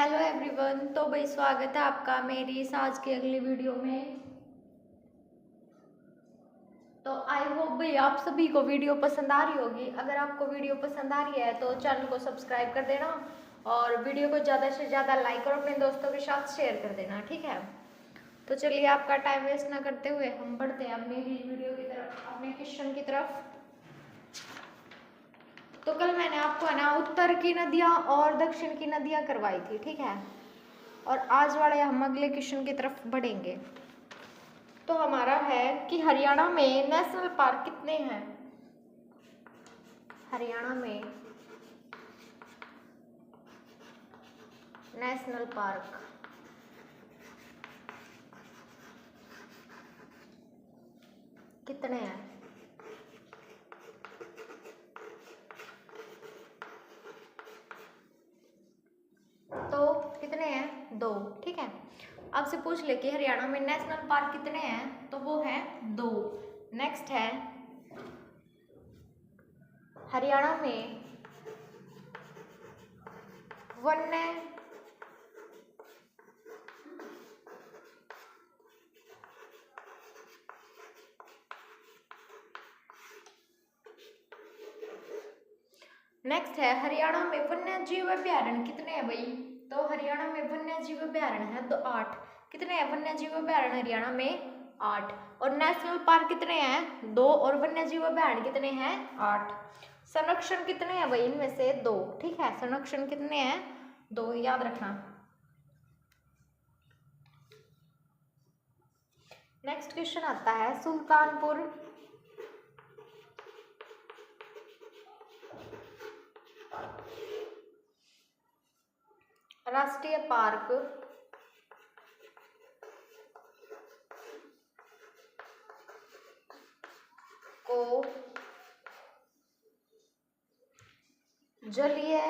Hello everyone. तो भाई स्वागत है आपका मेरी इस आज की अगली वीडियो में। तो आई होप भाई आप सभी को वीडियो पसंद आ रही होगी। अगर आपको वीडियो पसंद आ रही है तो चैनल को सब्सक्राइब कर देना और वीडियो को ज़्यादा से ज़्यादा लाइक और अपने दोस्तों के साथ शेयर कर देना, ठीक है। तो चलिए आपका टाइम वेस्ट ना करते हुए हम बढ़ते हैं अपनी वीडियो की तरफ, अपने क्वेश्चन की तरफ। तो कल मैंने आपको है ना उत्तर की नदियाँ और दक्षिण की नदियाँ करवाई थी, ठीक है। और आज वाले हम अगले क्वेश्चन की तरफ बढ़ेंगे। तो हमारा है कि हरियाणा में नेशनल पार्क कितने हैं। हरियाणा में नेशनल पार्क कितने हैं। तो कितने हैं? 2, ठीक है। आपसे पूछ ले कि हरियाणा में नेशनल पार्क कितने हैं, तो वो है 2। नेक्स्ट है हरियाणा में वन्य नेक्स्ट है हरियाणा में वन्य जीव अभ्यारण्य कितने हैं भाई। तो हरियाणा में वन्य जीव अभ्यारण्य है तो 8। कितने हैं वन्य जीव अभ्यारण्य हरियाणा में? 8। और नेशनल पार्क कितने हैं? 2। और वन्य जीव अभ्यारण्य कितने हैं? 8। संरक्षण कितने हैं भाई? इनमें से 2, ठीक है। संरक्षण कितने हैं? 2, याद रखना। नेक्स्ट क्वेश्चन आता है सुल्तानपुर राष्ट्रीय पार्क को जलीय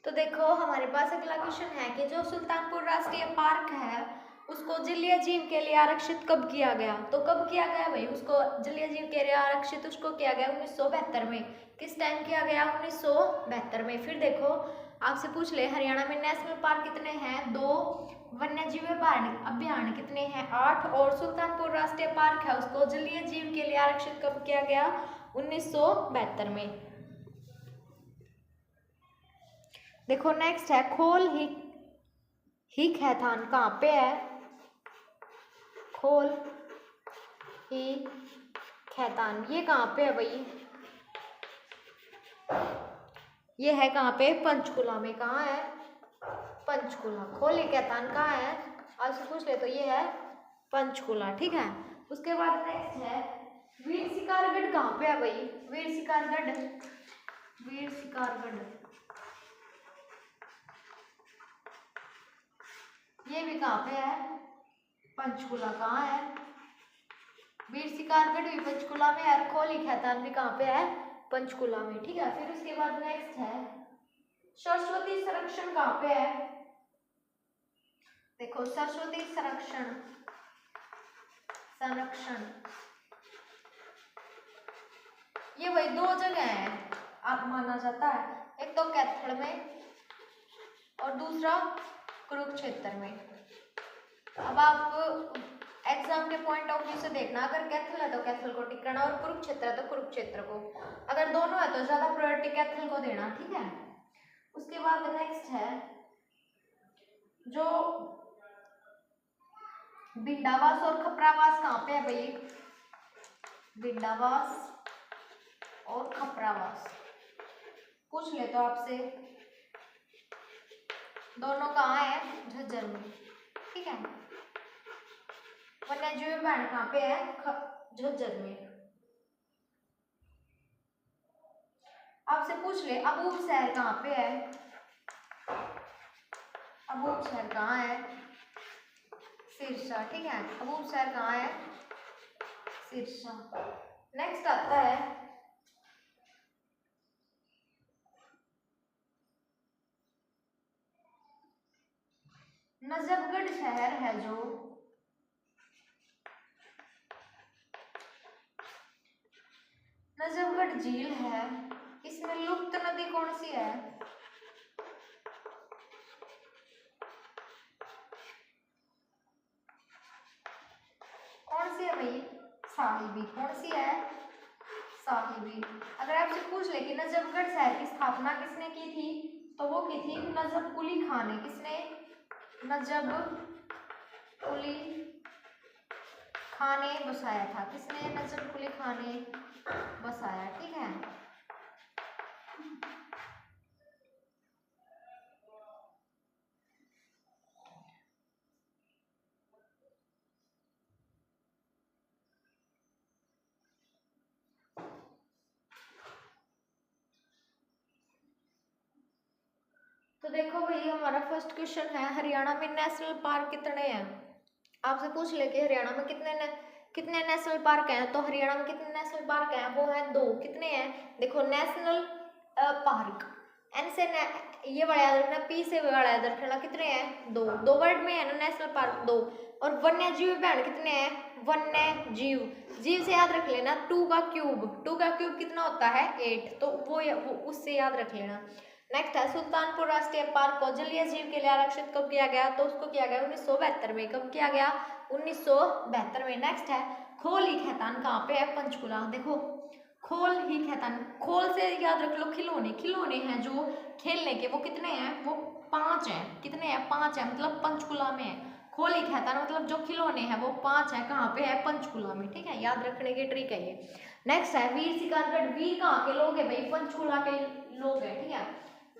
तो देखो हमारे पास अगला क्वेश्चन है कि जो सुल्तानपुर राष्ट्रीय पार्क है उसको जलीय जीव के लिए आरक्षित कब किया गया। तो कब किया गया भाई उसको जलीय जीव के लिए आरक्षित उसको किया गया 1972 में। किस टाइम किया गया? 1972 में। फिर देखो आपसे पूछ ले हरियाणा में नेशनल पार्क कितने हैं? 2। वन्य जीव अभ्यारण्य कितने हैं? 8। और सुल्तानपुर राष्ट्रीय पार्क है उसको जलीय जीव के लिए आरक्षित कब किया गया? 1972 में। देखो नेक्स्ट है खोल ही खैतान कहाँ पे है? खोल ही खैतान ये कहाँ पे है भाई? ये है कहाँ पे? पंचकुला में। कहाँ है? पंचकुला। खोल ही खैतान कहाँ है? आज से पूछ ले तो ये है पंचकुला, ठीक है। उसके बाद नेक्स्ट है वीर शिकारगढ़ कहाँ पे है भाई? वीर शिकारगढ़ ये भी कहाँ पे है? पंचकुला। कहाँ है? वीर शिकारगढ़ भी पंचकुला में है। खोल ही खैतान भी कहाँ पे है? पंचकुला में, ठीक है। फिर उसके बाद नेक्स्ट है सरस्वती संरक्षण कहाँ पे है? देखो सरस्वती संरक्षण ये वही 2 जगह है आप माना जाता है। एक तो कैथल में और दूसरा कुरुक्षेत्र में। अब आप एग्जाम के पॉइंट ऑफ व्यू से देखना, अगर कैथल है तो कैथल को टिक करना और कुरुक्षेत्र है तो कुरुक्षेत्र को। अगर दोनों है तो ज्यादा प्रायोरिटी कैथल को देना, ठीक है। उसके बाद नेक्स्ट है जो भिंडावास और खपरावास कहाँ पे है भाई? भिंडावास और खपरावास पूछ ले तो आपसे, दोनों कहाँ है? झज्जर में, ठीक है। वन्य जीव अभयारण्य कहाँ पे है? झज्जर में। आपसे पूछ ले अबूर शहर कहाँ पे है? अबूब शहर कहाँ है? सिरसा, ठीक है। अबूब शहर कहाँ है? सिरसा। नेक्स्ट आता है नजफगढ़ शहर है जो नजफगढ़ झील है, इसमें लुप्त नदी कौन सी है? कौन सी है भाई? साहिबी। कौन सी है? साहिबी। अगर आपसे पूछ ले कि नजफगढ़ शहर की स्थापना किसने की थी, तो वो की थी नजफ कुली खान ने। किसने? नजफ कुली खान ने बसाया था। किसने? नजफ कुली खान ने बसाया, ठीक है। तो देखो भाई हमारा फर्स्ट क्वेश्चन है हरियाणा में नेशनल पार्क कितने हैं? आपसे पूछ ले कि हरियाणा में कितने नेशनल पार्क हैं, तो हरियाणा में कितने नेशनल पार्क हैं? वो है 2। कितने हैं? देखो नेशनल पार्क, एन से ये वाला याद रखना, पी से वाला याद रखना। कितने हैं? 2। 2 वर्ड में है ना नेशनल पार्क 2। और वन्य जीव बैंड कितने हैं? वन्य जीव, जीव से याद रख लेना 2 का क्यूब। 2 का क्यूब कितना होता है? 8। तो वो उससे याद रख लेना। नेक्स्ट है सुल्तानपुर राष्ट्रीय पार्क को जलीय जीव के लिए आरक्षित कब किया गया? तो उसको किया गया 1972 में। कब किया गया? 1972 में। नेक्स्ट है खोल ही खैतान कहाँ पे है? पंचकुला। देखो खोल ही खैतान, खोल से याद रख लो खिलौने। खिलौने हैं जो खेलने के, वो कितने हैं? वो 5 हैं। कितने हैं? 5 हैं, मतलब पंचकुला में है। खोल ही खैतान मतलब जो खिलौने हैं वो 5 हैं। कहाँ पे है? पंचकुला में, ठीक है। याद रखने की ट्रिक है ये। नेक्स्ट है वीर शिकारगढ़। वीर कहाँ के लोग हैं भाई? पंचकुला के लोग हैं, ठीक है।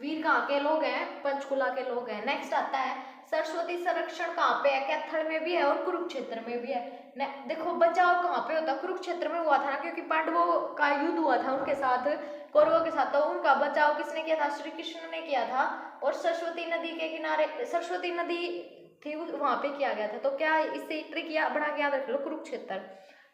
वीर कहाँ के लोग हैं? पंचकुला के लोग हैं। नेक्स्ट आता है सरस्वती संरक्षण कहाँ पे है? कैथल में भी है और कुरुक्षेत्र में भी है। देखो बचाव कहाँ पे होता? कुरुक्षेत्र में हुआ था ना, क्योंकि पांडवों का युद्ध हुआ था उनके साथ, कौरवों के साथ। तो उनका बचाव किसने किया था? श्री कृष्ण ने किया था। और सरस्वती नदी के किनारे, सरस्वती नदी थी वहां पे किया गया था। तो क्या इससे ट्रिक बना के याद रख लो, कुरुक्षेत्र।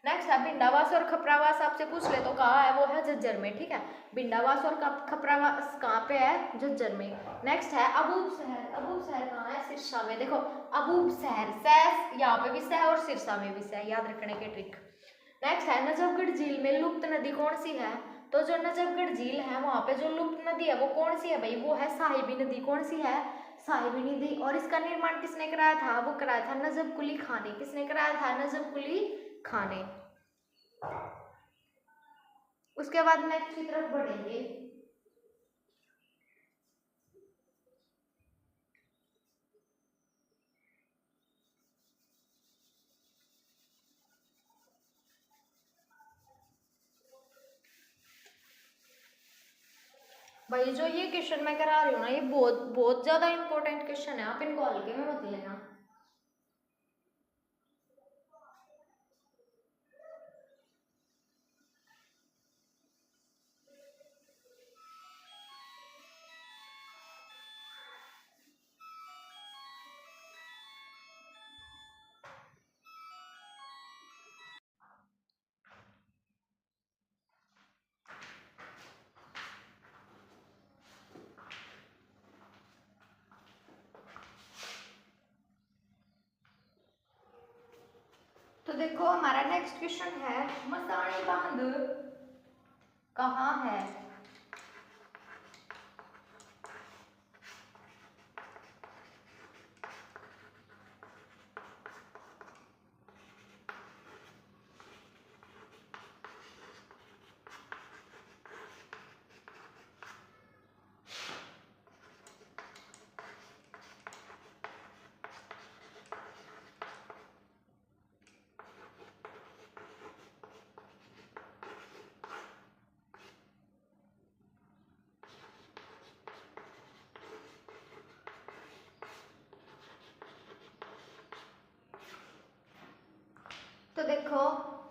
नेक्स्ट है भिंडावास और खपरावास। आपसे पूछ ले तो कहाँ है? वो है झज्जर में, ठीक है। भिंडावास और खपरावास कहाँ पे है? झज्जर में। नेक्स्ट है अबूब शहर। अबूब शहर कहाँ है? सिरसा में। देखो अबूब शहर, सह यहाँ पे भी सह और सिरसा में भी सह, याद रखने की ट्रिक। नेक्स्ट है नजफगढ़ झील में लुप्त नदी कौन सी है? तो जो नजफगढ़ झील है वहां पे जो लुप्त नदी है वो कौन सी है भाई? वो है साहिबी नदी। कौन सी है? साहिबी नदी। और इसका निर्माण किसने कराया था? वो कराया था नजफ कुली खान ने। किसने कराया था? नजफ कुली खान ने। उसके बाद नेक्स्ट की तरफ बढ़ेंगे। भाई जो ये क्वेश्चन मैं करा रही हूँ ना, ये बहुत बहुत ज्यादा इंपॉर्टेंट क्वेश्चन है, आप इनको हल्के में मत लेना। तो देखो हमारा नेक्स्ट क्वेश्चन है मसाणी बांध कहाँ है? तो देखो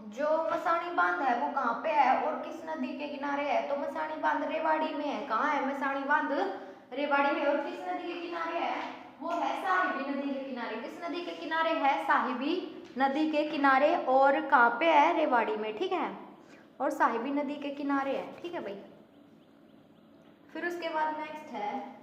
जो मसाणी बांध है वो कहाँ पे है और किस नदी के किनारे है? तो मसाणी बांध रेवाड़ी में है। कहाँ है मसाणी बांध? रेवाड़ी में। और किस नदी के किनारे है? वो है नदी के किनारे है? साहिबी नदी के किनारे। और कहाँ पे है? रेवाड़ी में, ठीक है। और साहिबी नदी के किनारे है, ठीक है भाई। फिर उसके बाद नेक्स्ट है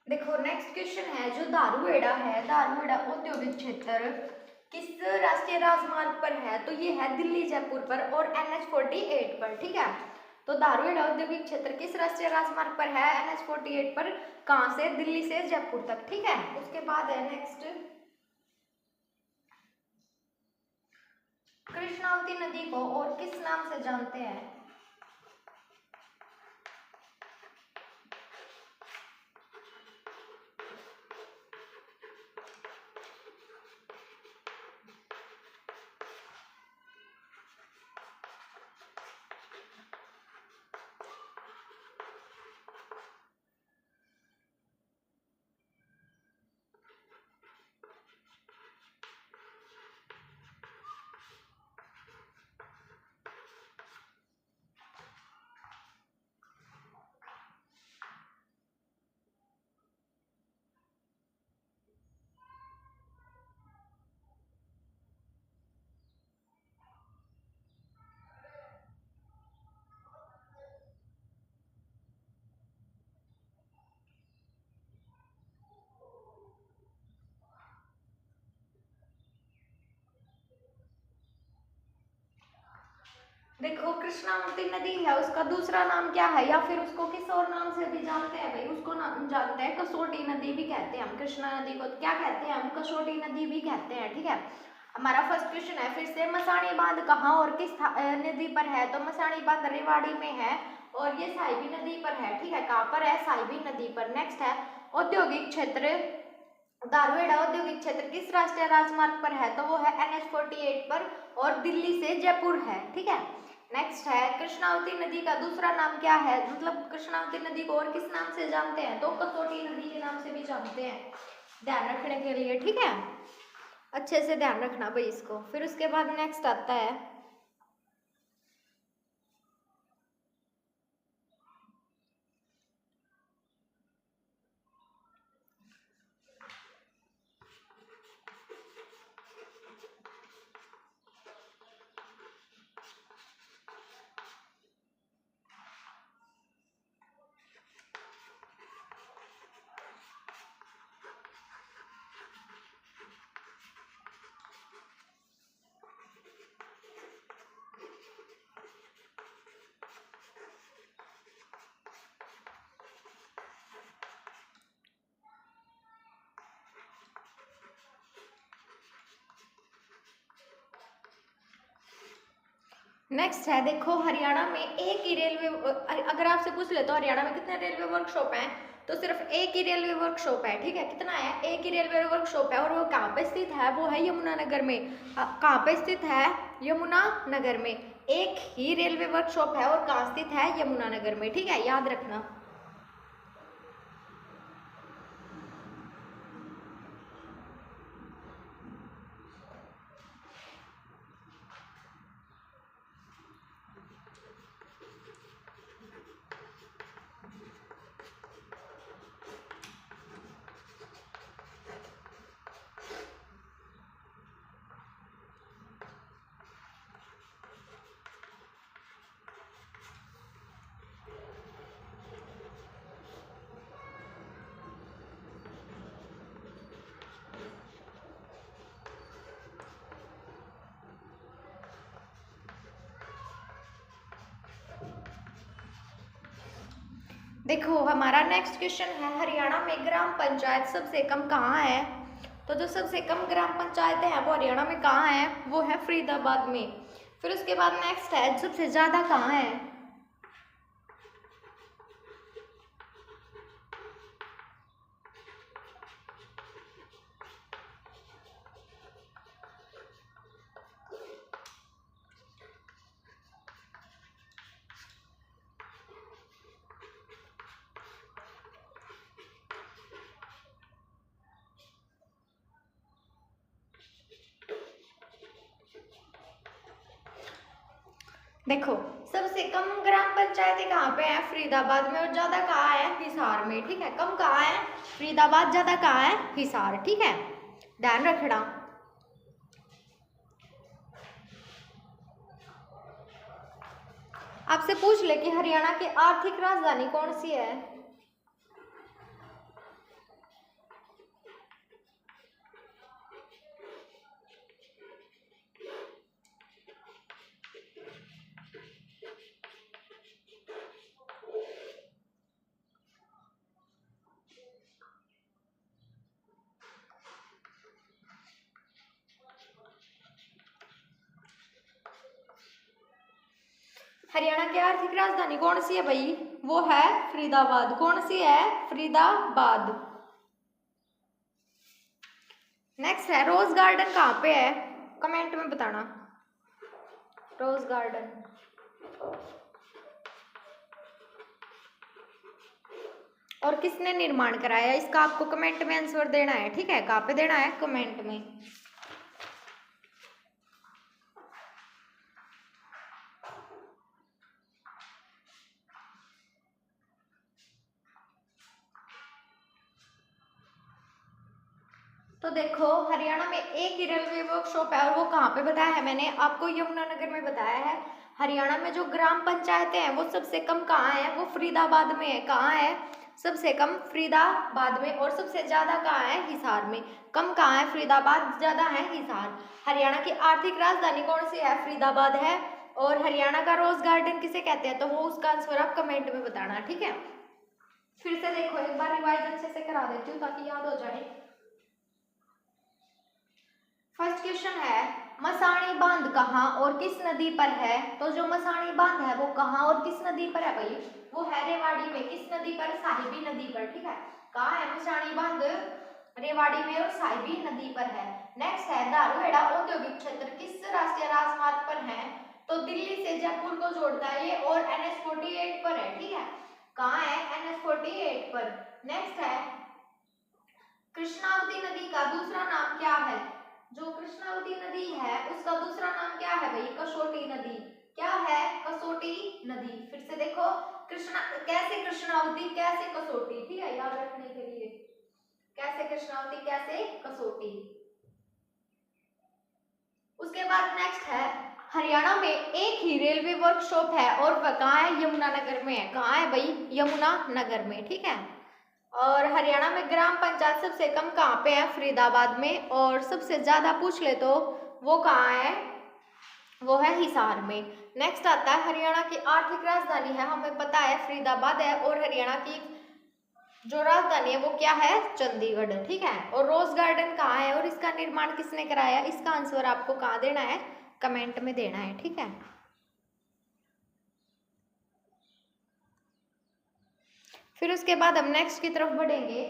देखो नेक्स्ट क्वेश्चन है जो दारूहेड़ा है, दारूहेड़ा औद्योगिक क्षेत्र किस राष्ट्रीय राजमार्ग पर है? तो ये है दिल्ली जयपुर पर और NH48 पर, ठीक है। तो दारूहेड़ा औद्योगिक क्षेत्र किस राष्ट्रीय राजमार्ग पर है? NH48 पर। कहाँ से? दिल्ली से जयपुर तक, ठीक है। उसके बाद है नेक्स्ट कृष्णावती नदी को और किस नाम से जानते हैं? देखो कृष्णावती नदी है, उसका दूसरा नाम क्या है? या फिर उसको किस और नाम से भी जानते हैं भाई? उसको नाम जानते हैं कसौटी नदी भी कहते हैं हम। कृष्णा नदी को क्या कहते हैं हम? कसौटी नदी भी कहते हैं, ठीक है। हमारा फर्स्ट क्वेश्चन है फिर से, मसाणी बांध कहाँ और किस नदी पर है? तो मसाणी बांध रेवाड़ी में है और ये साहिबी नदी पर है, ठीक है। कहाँ पर है? साहिबी नदी पर। नेक्स्ट है औद्योगिक क्षेत्र, दारूहेड़ा औद्योगिक क्षेत्र किस राष्ट्रीय राजमार्ग पर है? तो वो है NH48 पर और दिल्ली से जयपुर है, ठीक है। नेक्स्ट है कृष्णावती नदी का दूसरा नाम क्या है? मतलब कृष्णावती नदी को और किस नाम से जानते हैं? तो कसौटी नदी के नाम से भी जानते हैं, ध्यान रखने के लिए, ठीक है। अच्छे से ध्यान रखना भाई इसको। फिर उसके बाद नेक्स्ट आता है नेक्स्ट है देखो हरियाणा में एक ही रेलवे, अगर आपसे पूछ ले तो हरियाणा में कितने रेलवे वर्कशॉप हैं? तो सिर्फ एक ही रेलवे वर्कशॉप है, ठीक है। कितना है? एक ही रेलवे वर्कशॉप है। और वो कहाँ पे स्थित है? वो है यमुनानगर में। कहाँ पे स्थित है? यमुनानगर में। एक ही रेलवे वर्कशॉप है और कहाँ स्थित है? यमुनानगर में, ठीक है, याद रखना। देखो हमारा नेक्स्ट क्वेश्चन है, हरियाणा में ग्राम पंचायत सबसे कम कहाँ है? तो जो सबसे कम ग्राम पंचायतें हैं वो हरियाणा में कहाँ है? वो है फरीदाबाद में। फिर उसके बाद नेक्स्ट है, सबसे ज़्यादा कहाँ है? देखो सबसे कम ग्राम पंचायतें कहाँ पे है? फरीदाबाद में। और ज्यादा कहाँ है? हिसार में। ठीक है, कम कहाँ है? फरीदाबाद, ज्यादा कहाँ है? हिसार। ठीक है, ध्यान रखना। आपसे पूछ ले कि हरियाणा की आर्थिक राजधानी कौन सी है? हरियाणा की आर्थिक राजधानी कौन सी है भाई? वो है फरीदाबाद। कौन सी है? फरीदाबाद। नेक्स्ट है, रोज गार्डन कहाँ पे है? कमेंट में बताना। रोज गार्डन और किसने निर्माण कराया? इसका आपको कमेंट में आंसर देना है। ठीक है, कहाँ पे देना है? कमेंट में। तो देखो हरियाणा में एक ही रेलवे वर्कशॉप है, और वो कहाँ पे बताया है मैंने आपको? यमुनानगर में बताया है। हरियाणा में जो ग्राम पंचायतें हैं वो सबसे कम कहाँ है? वो फरीदाबाद में है। कहाँ है? सबसे कम फरीदाबाद में। और सबसे ज्यादा कहाँ है? हिसार में। कम कहाँ है? फरीदाबाद, ज्यादा है हिसार। हरियाणा की आर्थिक राजधानी कौन सी है? फरीदाबाद है। और हरियाणा का रोज गार्डन किसे कहते हैं? तो वो उसका आंसर आप कमेंट में बताना। ठीक है, फिर से देखो, एक बार रिवाइज अच्छे से करा देती हूँ ताकि याद हो जाए। फर्स्ट क्वेश्चन है, मसाणी बांध कहाँ और किस नदी पर है? तो जो मसाणी बांध है वो कहाँ और किस नदी पर है भाई? वो है रेवाड़ी में। किस नदी पर? साहिबी नदी पर। ठीक है, कहाँ है मसाणी बांध? रेवाड़ी में और साहिबी नदी पर है। नेक्स्ट है, धारूहेड़ा औद्योगिक क्षेत्र किस राष्ट्रीय राजमार्ग पर है? तो दिल्ली से जयपुर को जोड़ता है ये, और NH-48 पर है। ठीक है, कहाँ है? NH-48 पर। नेक्स्ट है, कृष्णावती नदी का दूसरा नाम क्या है? जो कृष्णावती नदी है उसका दूसरा नाम क्या है भाई? कसोटी नदी। क्या है? कसोटी नदी। फिर से देखो, कृष्णा कैसे कृष्णावती, कैसे कसोटी। ठीक है, याद रखने के लिए, कैसे कृष्णावती, कैसे कसोटी। उसके बाद नेक्स्ट है, हरियाणा में एक ही रेलवे वर्कशॉप है और वह कहाँ है? यमुनानगर में है। कहाँ है भाई? यमुनानगर में। ठीक है, और हरियाणा में ग्राम पंचायत सबसे कम कहाँ पे है? फरीदाबाद में। और सबसे ज्यादा पूछ ले तो वो कहाँ है? वो है हिसार में। नेक्स्ट आता है, हरियाणा की आर्थिक राजधानी है, हमें पता है फरीदाबाद है। और हरियाणा की जो राजधानी है वो क्या है? चंडीगढ़। ठीक है, और रोज गार्डन कहाँ है और इसका निर्माण किसने कराया? इसका आंसर आपको कहाँ देना है? कमेंट में देना है। ठीक है, फिर उसके बाद हम नेक्स्ट की तरफ बढ़ेंगे।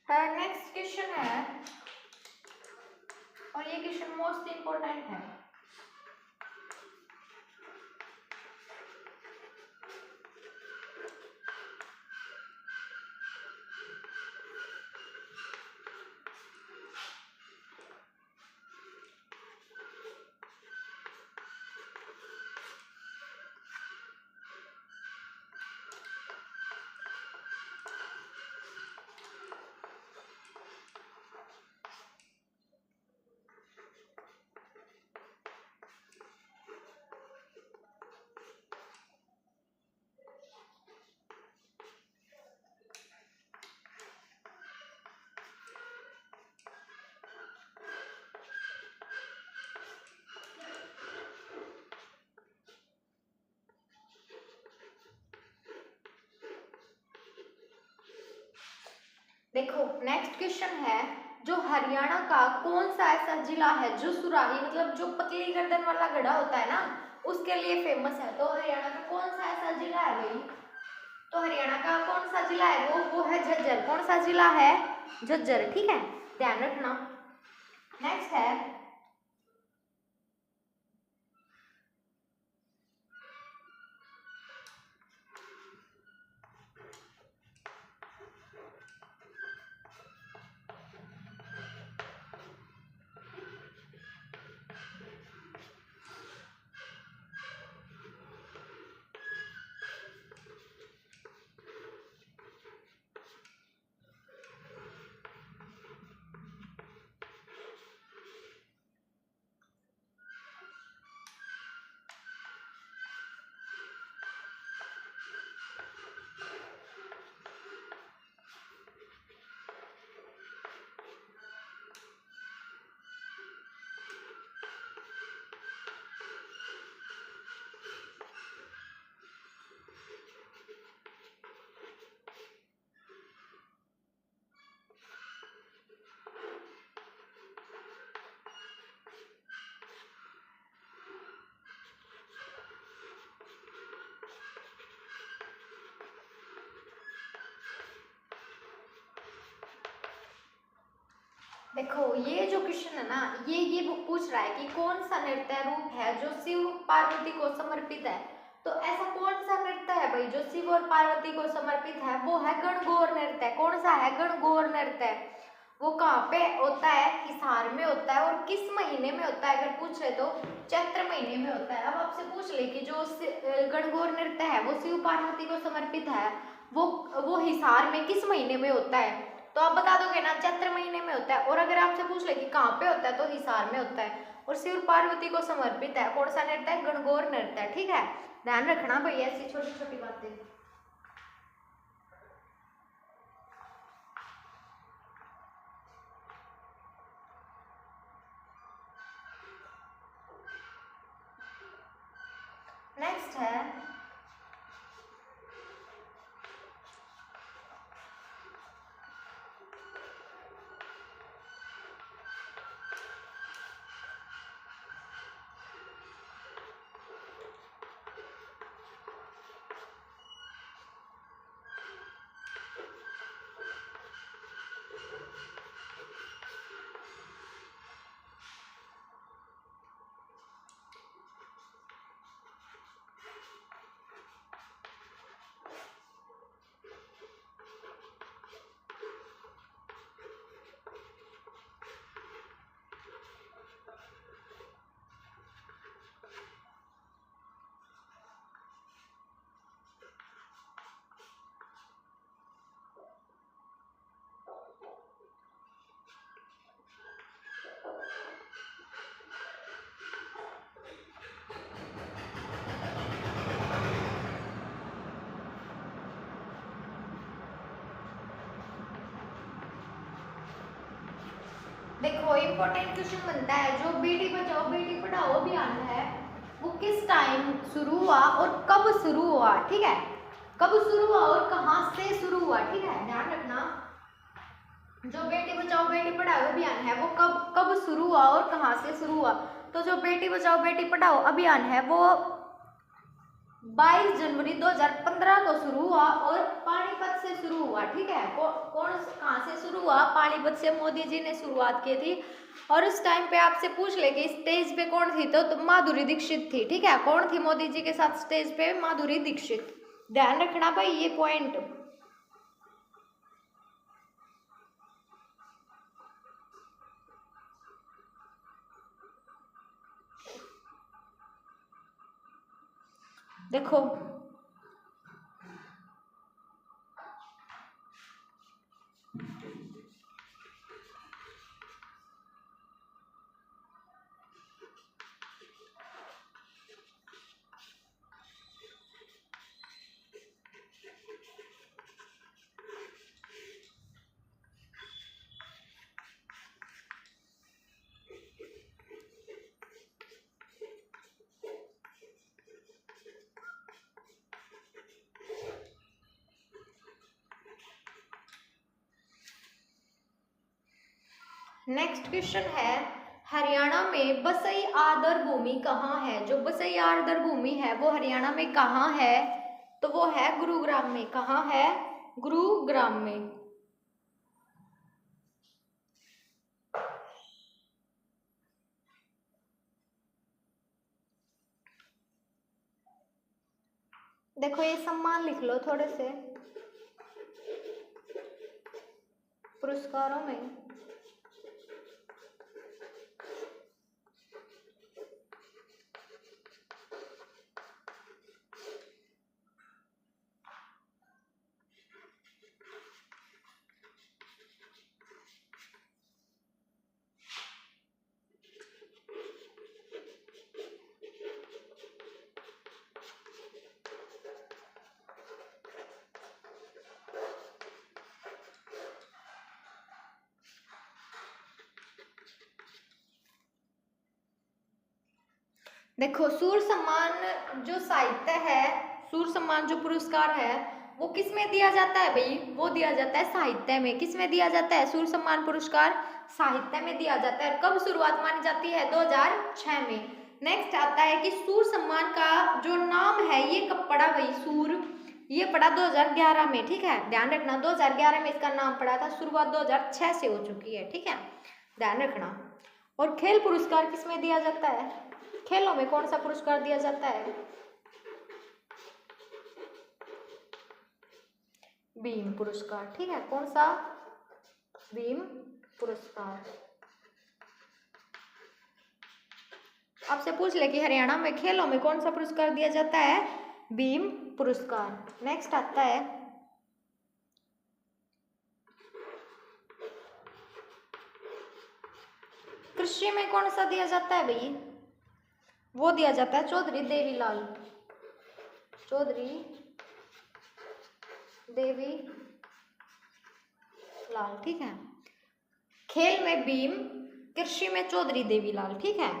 नेक्स्ट क्वेश्चन है, और ये क्वेश्चन मोस्ट इम्पोर्टेंट है। देखो नेक्स्ट क्वेश्चन है, जो हरियाणा का कौन सा ऐसा जिला है जो सुराही मतलब जो पतली गर्दन वाला घड़ा होता है ना उसके लिए फेमस है। तो हरियाणा का कौन सा ऐसा जिला है भाई? तो हरियाणा का कौन सा जिला है वो है झज्जर। कौन सा जिला है? झज्जर, ठीक है, ध्यान रखना। नेक्स्ट है, देखो ये जो क्वेश्चन है ना ये बुक पूछ रहा है कि कौन सा नृत्य रूप है जो शिव पार्वती को समर्पित है। तो ऐसा कौन सा नृत्य है भाई जो शिव और पार्वती को समर्पित है? वो है गणगौर नृत्य। कौन सा है? गणगौर नृत्य। वो कहाँ पे होता है? हिसार में होता है। और किस महीने में होता है अगर पूछ रहे तो चैत्र महीने में होता है। अब आपसे पूछ ले कि जो गणगौर नृत्य है वो शिव पार्वती को समर्पित है, वो हिसार में किस महीने में होता है? तो आप बता दोगे ना, चैत्र महीने में होता है। और अगर आपसे पूछ ले कि कहाँ पे होता है तो हिसार में होता है और शिव पार्वती को समर्पित है। कौन सा नृत्य है? गणगौर नृत्य, ठीक है, ध्यान रखना भाई ऐसी छोटी छोटी बातें। नेक्स्ट है, देखो इम्पोर्टेंट क्वेश्चन बनता है, जो बेटी बचाओ बेटी पढ़ाओ अभियान है वो किस टाइम शुरू हुआ और कब शुरू हुआ, ठीक है, कब शुरू हुआ और कहाँ से शुरू हुआ, ठीक है, ध्यान रखना। जो बेटी बचाओ बेटी पढ़ाओ अभियान है वो कब कब शुरू हुआ और कहाँ से शुरू हुआ? तो जो बेटी बचाओ बेटी पढ़ाओ अभियान है वो 22 जनवरी 2015 को शुरू हुआ और पानीपत से शुरू हुआ। ठीक है, कौन कहाँ से शुरू हुआ? पानीपत से मोदी जी ने शुरुआत की थी। और उस टाइम पे आपसे पूछ ले कि स्टेज पे कौन थी, तो माधुरी दीक्षित थी। ठीक है, कौन थी मोदी जी के साथ स्टेज पे? माधुरी दीक्षित। ध्यान रखना भाई ये पॉइंट। देखो नेक्स्ट क्वेश्चन है, हरियाणा में बसई आदर भूमि कहाँ है? जो बसई आदर भूमि है वो हरियाणा में कहाँ है? तो वो है गुरुग्राम में। कहाँ है? गुरुग्राम में। देखो ये सम्मान लिख लो थोड़े से पुरस्कारों में। देखो सूर सम्मान जो साहित्य है, सूर सम्मान जो पुरस्कार है वो किस में दिया जाता है भाई? वो दिया जाता है साहित्य में। किस में दिया जाता है सूर सम्मान पुरस्कार? साहित्य में दिया जाता है। कब शुरुआत मानी जाती है? 2006 में। नेक्स्ट आता है कि सूर सम्मान का जो नाम है ये कब पड़ा भाई? सूर ये पड़ा 2011 में। ठीक है, ध्यान रखना 2011 में इसका नाम पड़ा था। शुरुआत 2006 से हो चुकी है। ठीक है, ध्यान रखना। और खेल पुरस्कार किस में दिया जाता है? खेलों में कौन सा पुरस्कार दिया जाता है? भीम पुरस्कार। ठीक है, कौन सा? भीम पुरस्कार। आपसे पूछ ले कि हरियाणा में खेलों में कौन सा पुरस्कार दिया जाता है? भीम पुरस्कार। नेक्स्ट आता है, कृषि में कौन सा दिया जाता है भाई? वो दिया जाता है चौधरी देवीलाल। चौधरी देवी लाल। ठीक है, खेल में भीम, कृषि में चौधरी देवीलाल। ठीक है,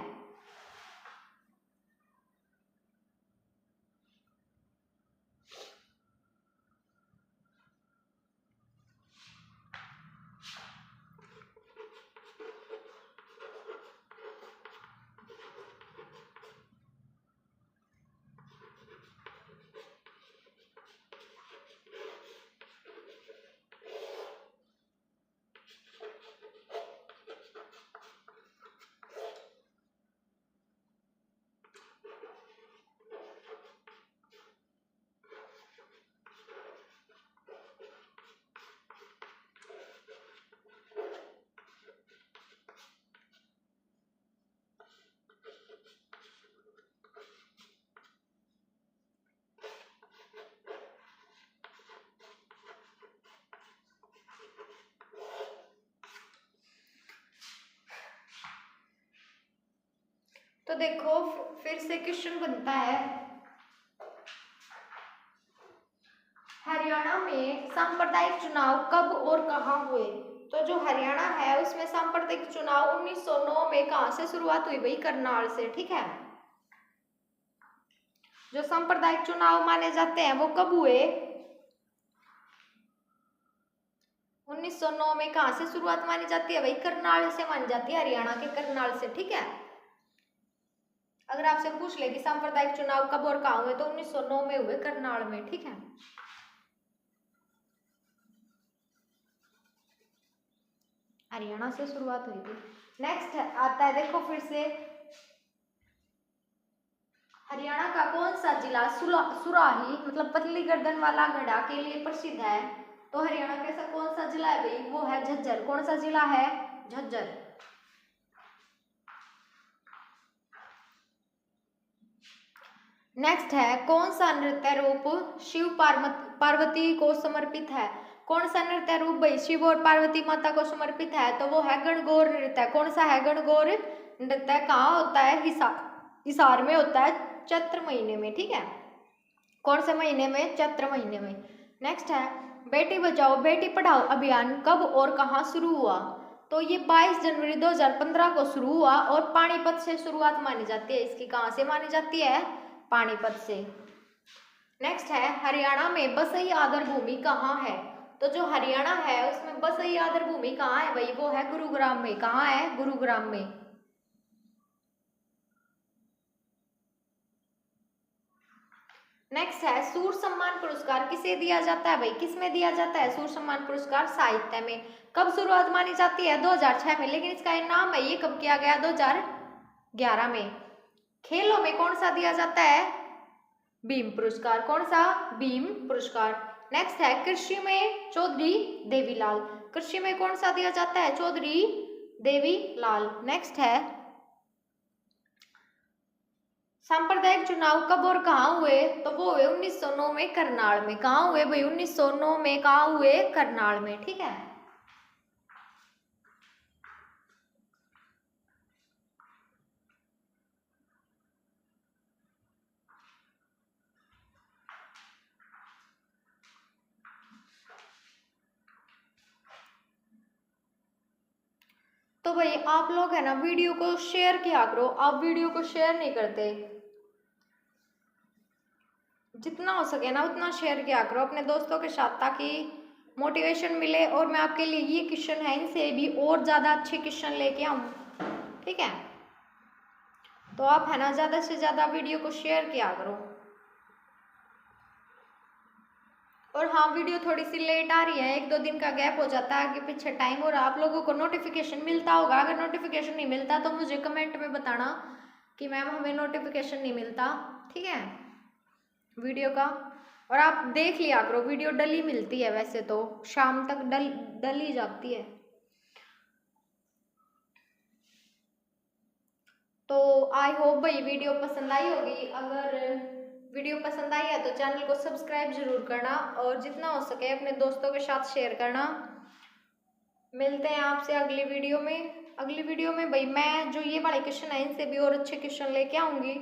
तो देखो फिर से क्वेश्चन बनता है, हरियाणा में सांप्रदायिक चुनाव कब और कहाँ हुए? तो जो हरियाणा है उसमें सांप्रदायिक चुनाव 1909 में कहाँ से शुरुआत हुई भाई? करनाल से। ठीक है, जो सांप्रदायिक चुनाव माने जाते हैं वो कब हुए? 1909 में। कहाँ से शुरुआत मानी जाती है भाई? करनाल से मानी जाती है, हरियाणा के करनाल से। ठीक है, अगर आपसे पूछ ले कि सांप्रदायिक चुनाव कब और कहाँ हुए, तो 1909 में हुए, करनाल में। ठीक है, हरियाणा से शुरुआत हुई थी। नेक्स्ट आता है, देखो फिर से, हरियाणा का कौन सा जिला सुराही मतलब पतली गर्दन वाला घड़ा के लिए प्रसिद्ध है? तो हरियाणा का ऐसा कौन सा जिला है भाई? वो है झज्जर। कौन सा जिला है? झज्जर। नेक्स्ट है, कौन सा नृत्य रूप शिव पार्वती को समर्पित है? कौन सा नृत्य रूप भाई शिव और पार्वती माता को समर्पित है? तो वो है गणगौर नृत्य। कौन सा है गणगौर नृत्य? कहाँ होता है? हिसार में होता है, चैत्र महीने में। ठीक है, कौन से महीने में? चैत्र महीने में। नेक्स्ट है, बेटी बचाओ बेटी पढ़ाओ अभियान कब और कहाँ शुरू हुआ? तो ये 22 जनवरी 2015 को शुरू हुआ और पानीपत से शुरुआत मानी जाती है इसकी। कहाँ से मानी जाती है? पानीपत से। नेक्स्ट है, हरियाणा में बसई आदर भूमि कहाँ है? तो जो हरियाणा है उसमें बसई आदर भूमि कहाँ है भाई? वो है गुरुग्राम में। कहाँ है? गुरुग्राम में। नेक्स्ट है, सूर सम्मान पुरस्कार किसे दिया जाता है भाई? किस में दिया जाता है सूर सम्मान पुरस्कार? साहित्य में। कब शुरुआत मानी जाती है? 2006 में, लेकिन इसका नाम है ये कब किया गया? 2011 में। खेलों में कौन सा दिया जाता है? भीम पुरस्कार। कौन सा? भीम पुरस्कार। नेक्स्ट है, कृषि में चौधरी देवीलाल। कृषि में कौन सा दिया जाता है? चौधरी देवीलाल। नेक्स्ट है, सांप्रदायिक चुनाव कब और कहाँ हुए? तो वो हुए 1909 में, करनाल में। कहाँ हुए भाई? 1909 में। कहाँ हुए? करनाल में। ठीक है, तो भाई आप लोग है ना वीडियो को शेयर किया करो। आप वीडियो को शेयर नहीं करते, जितना हो सके ना उतना शेयर किया करो अपने दोस्तों के साथ, ताकि मोटिवेशन मिले और मैं आपके लिए ये क्वेश्चन है इनसे भी और ज़्यादा अच्छे क्वेश्चन लेके आऊँ। ठीक है, तो आप है ना ज़्यादा से ज़्यादा वीडियो को शेयर किया करो। और हाँ, वीडियो थोड़ी सी लेट आ रही है, 1-2 दिन का गैप हो जाता है आगे पीछे टाइम। और आप लोगों को नोटिफिकेशन मिलता होगा, अगर नोटिफिकेशन नहीं मिलता तो मुझे कमेंट में बताना कि मैम हमें नोटिफिकेशन नहीं मिलता। ठीक है, वीडियो का। और आप देख लिया करो, वीडियो डली मिलती है वैसे तो, शाम तक डल ही जाती है। तो आई होप भाई वीडियो पसंद आई होगी। अगर वीडियो पसंद आई है तो चैनल को सब्सक्राइब जरूर करना और जितना हो सके अपने दोस्तों के साथ शेयर करना। मिलते हैं आपसे अगली वीडियो में। अगली वीडियो में भाई मैं जो ये वाले क्वेश्चन है इनसे भी और अच्छे क्वेश्चन लेके आऊँगी।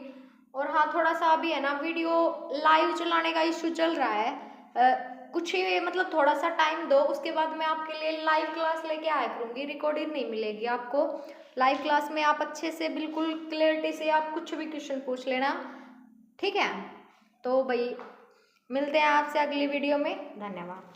और हाँ, थोड़ा सा अभी है ना वीडियो लाइव चलाने का इशू चल रहा है, कुछ ही मतलब थोड़ा सा टाइम दो, उसके बाद मैं आपके लिए लाइव क्लास लेके आया करूँगी। रिकॉर्डिंग नहीं मिलेगी आपको। लाइव क्लास में आप अच्छे से बिल्कुल क्लियरिटी से आप कुछ भी क्वेश्चन पूछ लेना। ठीक है, तो भाई मिलते हैं आपसे अगली वीडियो में। धन्यवाद।